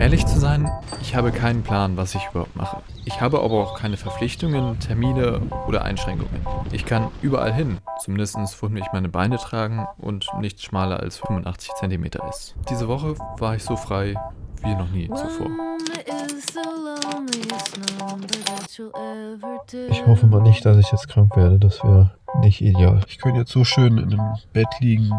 ehrlich zu sein, ich habe keinen Plan, was ich überhaupt mache. Ich habe aber auch keine Verpflichtungen, Termine oder Einschränkungen. Ich kann überall hin, zumindest wohin mich meine Beine tragen und nichts schmaler als 85 cm ist. Diese Woche war ich so frei wie noch nie zuvor. Ich hoffe mal nicht, dass ich jetzt krank werde. Das wäre nicht ideal. Ich könnte jetzt so schön in einem Bett liegen,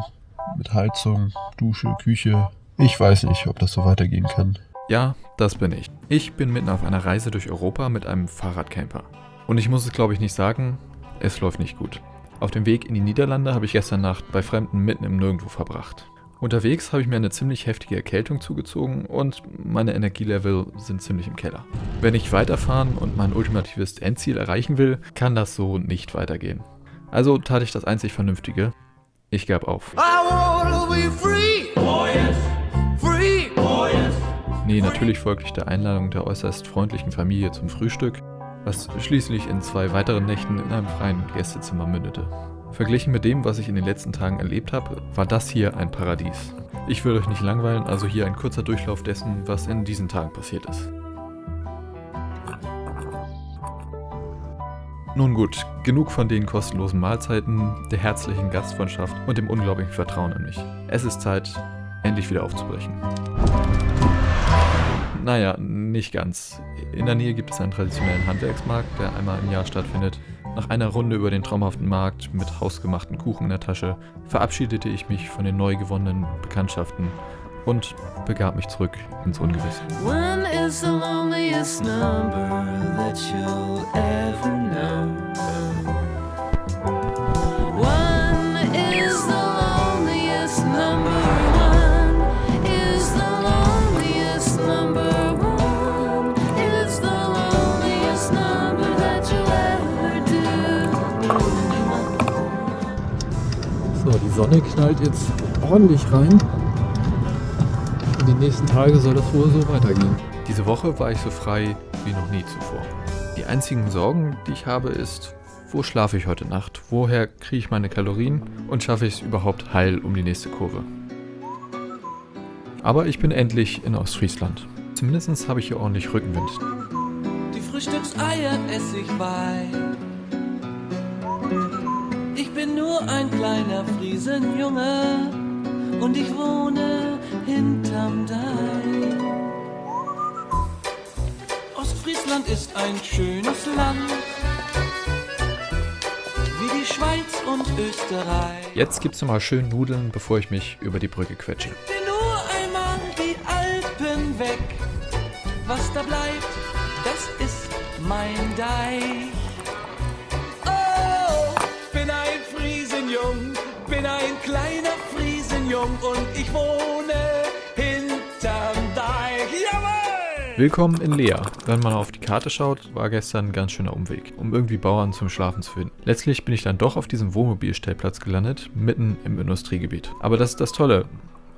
mit Heizung, Dusche, Küche. Ich weiß nicht, ob das so weitergehen kann. Ja, das bin ich. Ich bin mitten auf einer Reise durch Europa mit einem Fahrradcamper. Und ich muss es glaube ich nicht sagen, es läuft nicht gut. Auf dem Weg in die Niederlande habe ich gestern Nacht bei Fremden mitten im Nirgendwo verbracht. Unterwegs habe ich mir eine ziemlich heftige Erkältung zugezogen und meine Energielevel sind ziemlich im Keller. Wenn ich weiterfahren und mein ultimatives Endziel erreichen will, kann das so nicht weitergehen. Also tat ich das einzig Vernünftige. Ich gab auf. Nee, natürlich folgte ich der Einladung der äußerst freundlichen Familie zum Frühstück, was schließlich in 2 weiteren Nächten in einem freien Gästezimmer mündete. Verglichen mit dem, was ich in den letzten Tagen erlebt habe, war das hier ein Paradies. Ich will euch nicht langweilen, also hier ein kurzer Durchlauf dessen, was in diesen Tagen passiert ist. Nun gut, genug von den kostenlosen Mahlzeiten, der herzlichen Gastfreundschaft und dem unglaublichen Vertrauen in mich. Es ist Zeit, endlich wieder aufzubrechen. Naja, nicht ganz. In der Nähe gibt es einen traditionellen Handwerksmarkt, der einmal im Jahr stattfindet. Nach einer Runde über den traumhaften Markt mit hausgemachten Kuchen in der Tasche verabschiedete ich mich von den neu gewonnenen Bekanntschaften und begab mich zurück ins Ungewisse. When is the loneliest number that you'll ever know? One is the loneliest number. One is the loneliest number. One is the loneliest number that you'll ever do. So, die Sonne knallt jetzt ordentlich rein. Die nächsten Tage soll das wohl so weitergehen. Diese Woche war ich so frei wie noch nie zuvor. Die einzigen Sorgen, die ich habe, ist, wo schlafe ich heute Nacht? Woher kriege ich meine Kalorien? Und schaffe ich es überhaupt heil um die nächste Kurve? Aber ich bin endlich in Ostfriesland. Zumindest habe ich hier ordentlich Rückenwind. Die Frühstückseier esse ich weich. Ich bin nur ein kleiner Friesenjunge und ich wohne hinterm Deich. Ostfriesland ist ein schönes Land, wie die Schweiz und Österreich. Jetzt gibt's noch mal schön Nudeln, bevor ich mich über die Brücke quetsche. Bin nur einmal die Alpen weg. Was da bleibt, das ist mein Deich. Oh, bin ein Friesenjung, bin ein kleiner Friesenjung und ich wohne hinterm Deich. Jawohl! Willkommen in Lea. Wenn man auf die Karte schaut, war gestern ein ganz schöner Umweg, um irgendwie Bauern zum Schlafen zu finden. Letztlich bin ich dann doch auf diesem Wohnmobilstellplatz gelandet, mitten im Industriegebiet. Aber das ist das Tolle.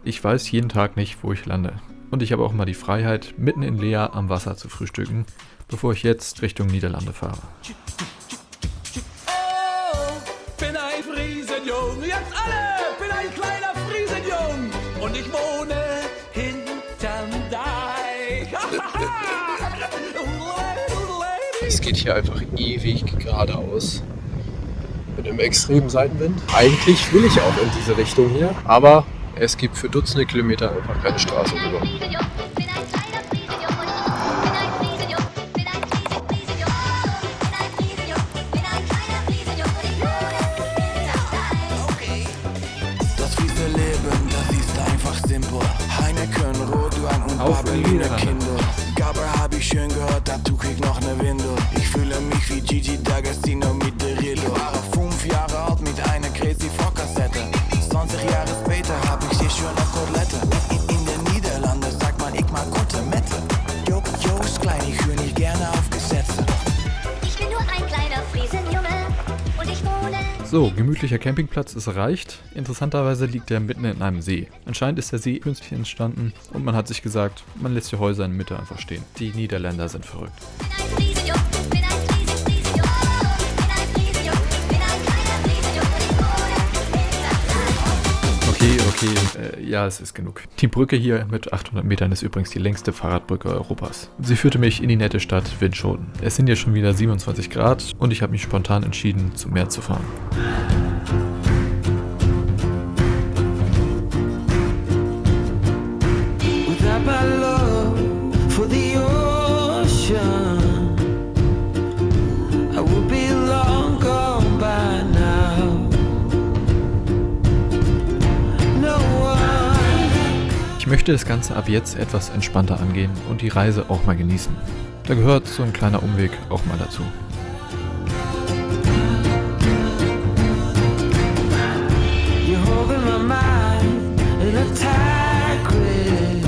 Ich weiß jeden Tag nicht, wo ich lande. Und ich habe auch mal die Freiheit, mitten in Lea am Wasser zu frühstücken, bevor ich jetzt Richtung Niederlande fahre. Oh, bin ein Friesenjung, jetzt alle! Bin ein kleiner Friesenjung und ich wohne hinterm Deich. Es geht hier einfach ewig geradeaus. Mit einem extremen Seitenwind. Eigentlich will ich auch in diese Richtung hier, aber es gibt für Dutzende Kilometer einfach keine Straße rüber. Das fiese Leben, das ist einfach simpel. Heineken, Rotwein und Auf Bubble in in die der Niederlande. Kindle. Gabber hab ich schön gehört, dazu krieg noch ne Windel. Ich fühle mich wie Gigi D'Agostino mit der Rillo. Ich war 5 Jahre alt mit einer Crazy Frog-Kassette. 20 Jahre später hab ich die schöne Kotelette. In den Niederlanden sagt man, ich mag gute Mette. Jo's klein, ich höre nicht gerne auf Gesetze. Ich bin nur ein kleiner Friesenjunge und ich wohne. So, gemütlicher Campingplatz ist erreicht. Interessanterweise liegt er mitten in einem See. Anscheinend ist der See künstlich entstanden und man hat sich gesagt, man lässt die Häuser in der Mitte einfach stehen. Die Niederländer sind verrückt. Bin ein Friesenjung, bin ein Friesenjung, bin ein Friesenjung, bin ein kleiner Friesenjung und ich wohne hinterm Deich. Okay, ja, es ist genug. Die Brücke hier mit 800 Metern ist übrigens die längste Fahrradbrücke Europas. Sie führte mich in die nette Stadt Winschoten. Es sind jetzt schon wieder 27 Grad und ich habe mich spontan entschieden, zum Meer zu fahren. Without my love for the ocean, I would be long gone by now. No one. Ich möchte das Ganze ab jetzt etwas entspannter angehen und die Reise auch mal genießen. Da gehört so ein kleiner Umweg auch mal dazu. You're holding my mind in a tight grip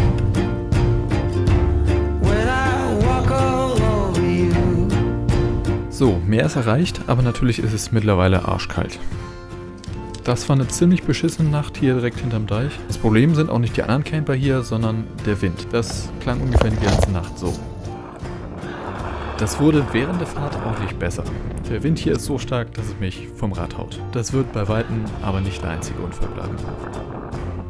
when I walk all over you. So, Meer ist erreicht, aber natürlich ist es mittlerweile arschkalt. Das war eine ziemlich beschissene Nacht hier direkt hinterm Deich. Das Problem sind auch nicht die anderen Camper hier, sondern der Wind. Das klang ungefähr die ganze Nacht so. Das wurde während der Fahrt ordentlich besser. Der Wind hier ist so stark, dass es mich vom Rad haut. Das wird bei Weitem aber nicht der einzige Unfall bleiben.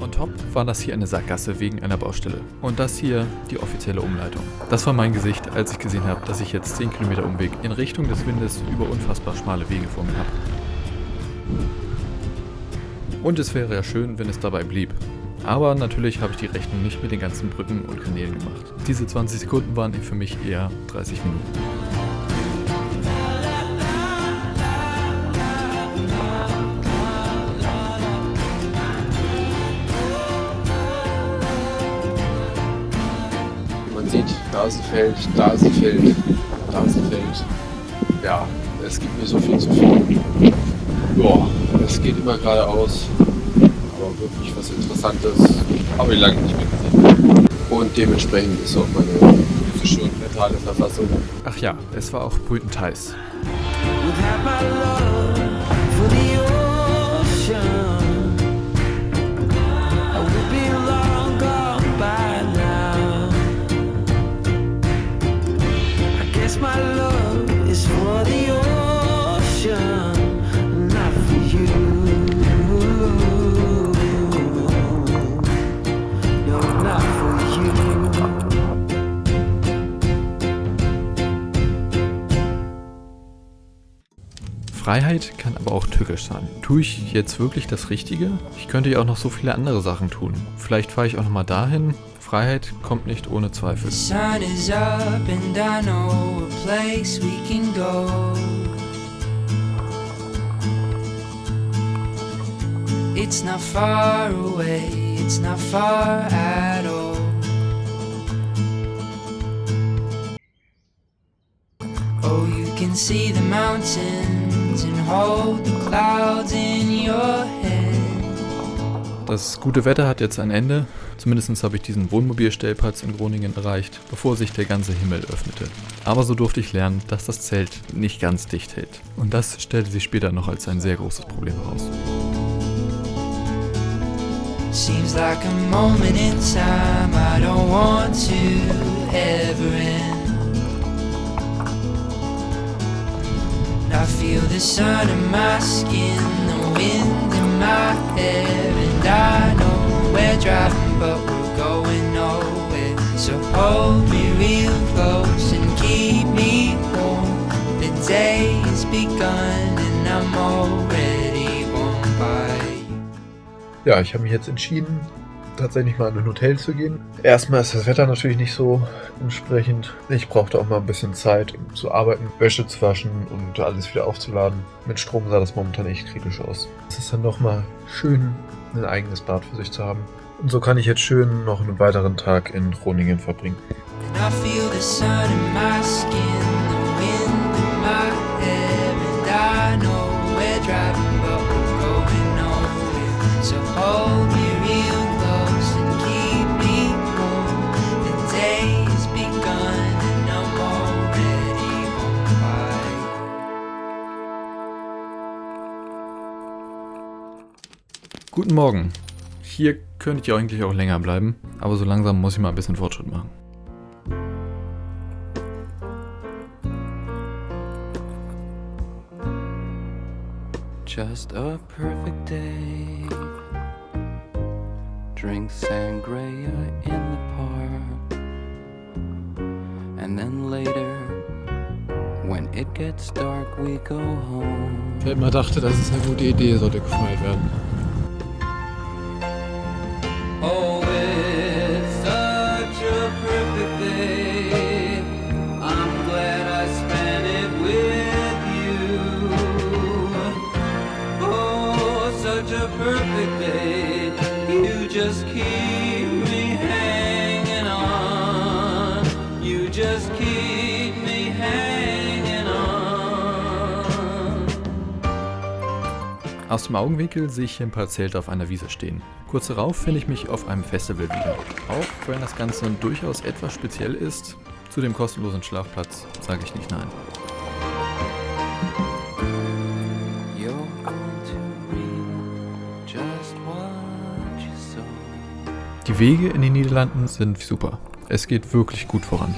On top war das hier eine Sackgasse wegen einer Baustelle. Und das hier die offizielle Umleitung. Das war mein Gesicht, als ich gesehen habe, dass ich jetzt 10 Kilometer Umweg in Richtung des Windes über unfassbar schmale Wege vor mir habe. Und es wäre ja schön, wenn es dabei blieb. Aber natürlich habe ich die Rechnung nicht mit den ganzen Brücken und Kanälen gemacht. Diese 20 Sekunden waren für mich eher 30 Minuten. Man sieht, da ist ein Feld, da ist ein Feld, da ist ein Feld. Ja, es gibt mir so viel zu viel. Boah, es geht immer geradeaus. Aber wirklich was Interessantes habe ich lange nicht mehr gesehen. Und dementsprechend ist auch meine physische und mentale Verfassung. Ach ja, es war auch brütend heiß. Without my love for the ocean, I would be long gone by now. I guess my love is for the ocean, not for you. No, not for you. Freiheit kann aber auch tückisch sein. Tue ich jetzt wirklich das Richtige? Ich könnte ja auch noch so viele andere Sachen tun. Vielleicht fahre ich auch noch mal dahin. Freiheit kommt nicht ohne Zweifel. The sun is up and I know a place we can go. It's not far away, it's not far at all. Oh, you can see the mountains and hold the clouds in your head. Das gute Wetter hat jetzt ein Ende. Zumindest habe ich diesen Wohnmobilstellplatz in Groningen erreicht, bevor sich der ganze Himmel öffnete. Aber so durfte ich lernen, dass das Zelt nicht ganz dicht hält. Und das stellte sich später noch als ein sehr großes Problem heraus. Seems like a moment in time I don't want to ever end. I feel the sun in my skin, the wind in my hair, and I know we're driving but we're going nowhere. So hold me real close and keep me warm. The day has begun and I'm already warmed by you. Ja, ich habe mich jetzt entschieden, tatsächlich mal in ein Hotel zu gehen. Erstmal ist das Wetter natürlich nicht so entsprechend. Ich brauchte auch mal ein bisschen Zeit, um zu arbeiten, Wäsche zu waschen und alles wieder aufzuladen. Mit Strom sah das momentan echt kritisch aus. Es ist dann doch mal schön, ein eigenes Bad für sich zu haben. Und so kann ich jetzt schön noch einen weiteren Tag in Groningen verbringen. And I feel the sun in my skin, the wind in my hair, and I know we're driving but we're going nowhere. So hold me real close and keep me warm. The day has begun and I'm already warmed by you. Guten Morgen. Hier könnte ich eigentlich auch länger bleiben, aber so langsam muss ich mal ein bisschen Fortschritt machen. Just a perfect day. drink sangria in the park. And then later, when it gets dark, we go home. Wer immer dachte, das ist eine gute Idee, sollte gefeiert werden. Oh, it's such a perfect day. I'm glad I spent it with you. Oh, such a perfect day. You just keep me hanging on. You just keep me hanging on. Aus dem Augenwinkel sehe ich hier ein paar Zelte auf einer Wiese stehen. Kurz darauf finde ich mich auf einem Festival wieder. Auch wenn das Ganze durchaus etwas speziell ist, zu dem kostenlosen Schlafplatz sage ich nicht nein. You're going to reap just what you sow. Die Wege in den Niederlanden sind super. Es geht wirklich gut voran.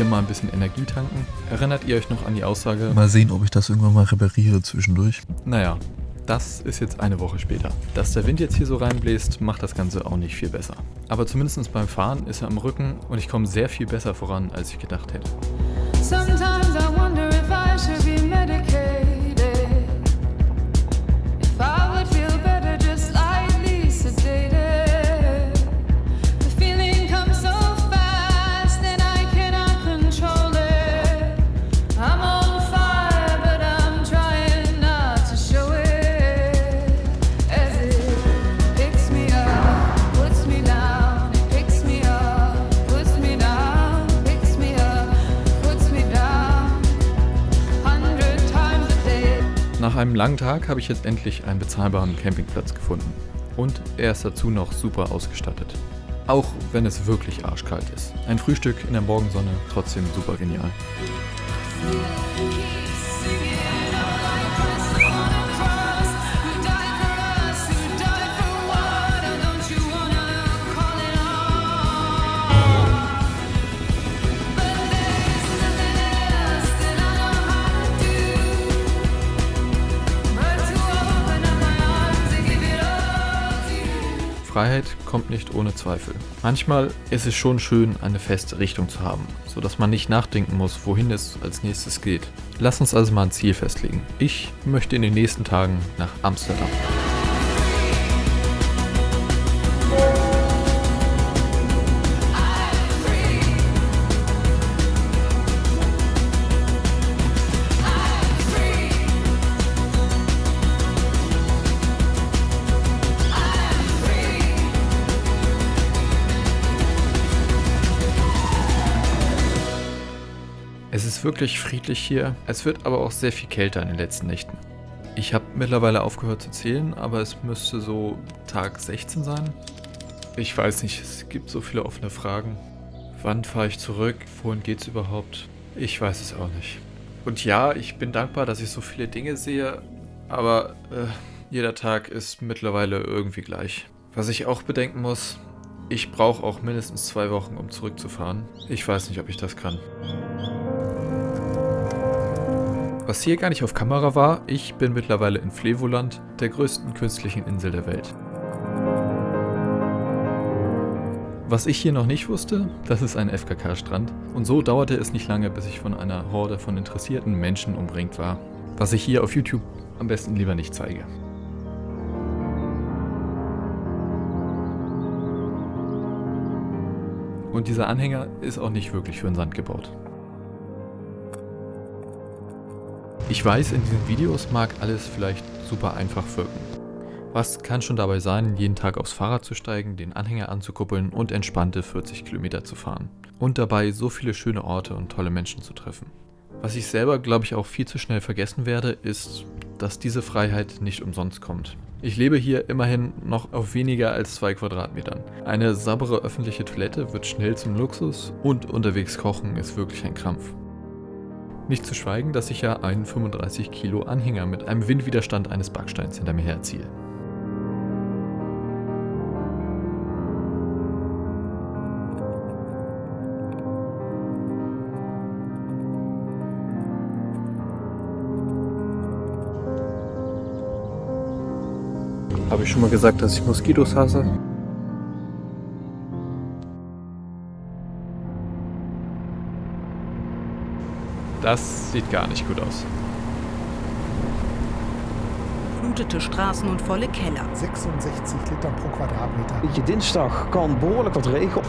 Mal ein bisschen Energie tanken. Erinnert ihr euch noch an die Aussage? Mal sehen, ob ich das irgendwann mal repariere zwischendurch. Naja, das ist jetzt eine Woche später. Dass der Wind jetzt hier so reinbläst, macht das Ganze auch nicht viel besser. Aber zumindest beim Fahren ist er am Rücken und ich komme sehr viel besser voran, als ich gedacht hätte. Sometimes I wonder if I should be medicated. If I would feel better just lightly sedated. The feeling comes so fast and I cannot control it. I'm on fire but I'm trying not to show it. As it picks me up, puts me down, it picks me up, puts me down, picks me up, puts me down, 100 times a day. Nach einem langen Tag habe ich jetzt endlich einen bezahlbaren Campingplatz gefunden. Und er ist dazu noch super ausgestattet. Auch wenn es wirklich arschkalt ist. Ein Frühstück in der Morgensonne, trotzdem super genial. Freiheit kommt nicht ohne Zweifel. Manchmal ist es schon schön, eine feste Richtung zu haben, sodass man nicht nachdenken muss, wohin es als nächstes geht. Lass uns also mal ein Ziel festlegen. Ich möchte in den nächsten Tagen nach Amsterdam. Es ist wirklich friedlich hier, es wird aber auch sehr viel kälter in den letzten Nächten. Ich habe mittlerweile aufgehört zu zählen, aber es müsste so Tag 16 sein. Ich weiß nicht, es gibt so viele offene Fragen. Wann fahre ich zurück? Wohin geht's überhaupt? Ich weiß es auch nicht. Und ja, ich bin dankbar, dass ich so viele Dinge sehe, aber jeder Tag ist mittlerweile irgendwie gleich. Was ich auch bedenken muss, ich brauche auch mindestens 2 Wochen, um zurückzufahren. Ich weiß nicht, ob ich das kann. Was hier gar nicht auf Kamera war, ich bin mittlerweile in Flevoland, der größten künstlichen Insel der Welt. Was ich hier noch nicht wusste, das ist ein FKK-Strand. Und so dauerte es nicht lange, bis ich von einer Horde von interessierten Menschen umringt war. Was ich hier auf YouTube am besten lieber nicht zeige. Und dieser Anhänger ist auch nicht wirklich für den Sand gebaut. Ich weiß, in diesen Videos mag alles vielleicht super einfach wirken. Was kann schon dabei sein, jeden Tag aufs Fahrrad zu steigen, den Anhänger anzukuppeln und entspannte 40 Kilometer zu fahren. Und dabei so viele schöne Orte und tolle Menschen zu treffen. Was ich selber, glaube ich, auch viel zu schnell vergessen werde, ist, dass diese Freiheit nicht umsonst kommt. Ich lebe hier immerhin noch auf weniger als 2 Quadratmetern. Eine saubere öffentliche Toilette wird schnell zum Luxus und unterwegs kochen ist wirklich ein Krampf. Nicht zu schweigen, dass ich ja einen 35 Kilo Anhänger mit einem Windwiderstand eines Backsteins hinter mir herziehe. Habe ich schon mal gesagt, dass ich Moskitos hasse? Das sieht gar nicht gut aus. Flutete Straßen und volle Keller. 66 Liter pro Quadratmeter. Dinsdag kan behoorlijk wat regen.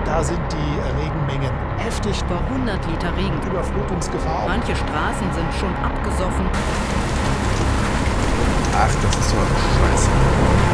Da sind die Regenmengen heftig. Über 100 Liter Regen. Überflutungsgefahr. Manche Straßen sind schon abgesoffen. Ach, das ist so eine Scheiße.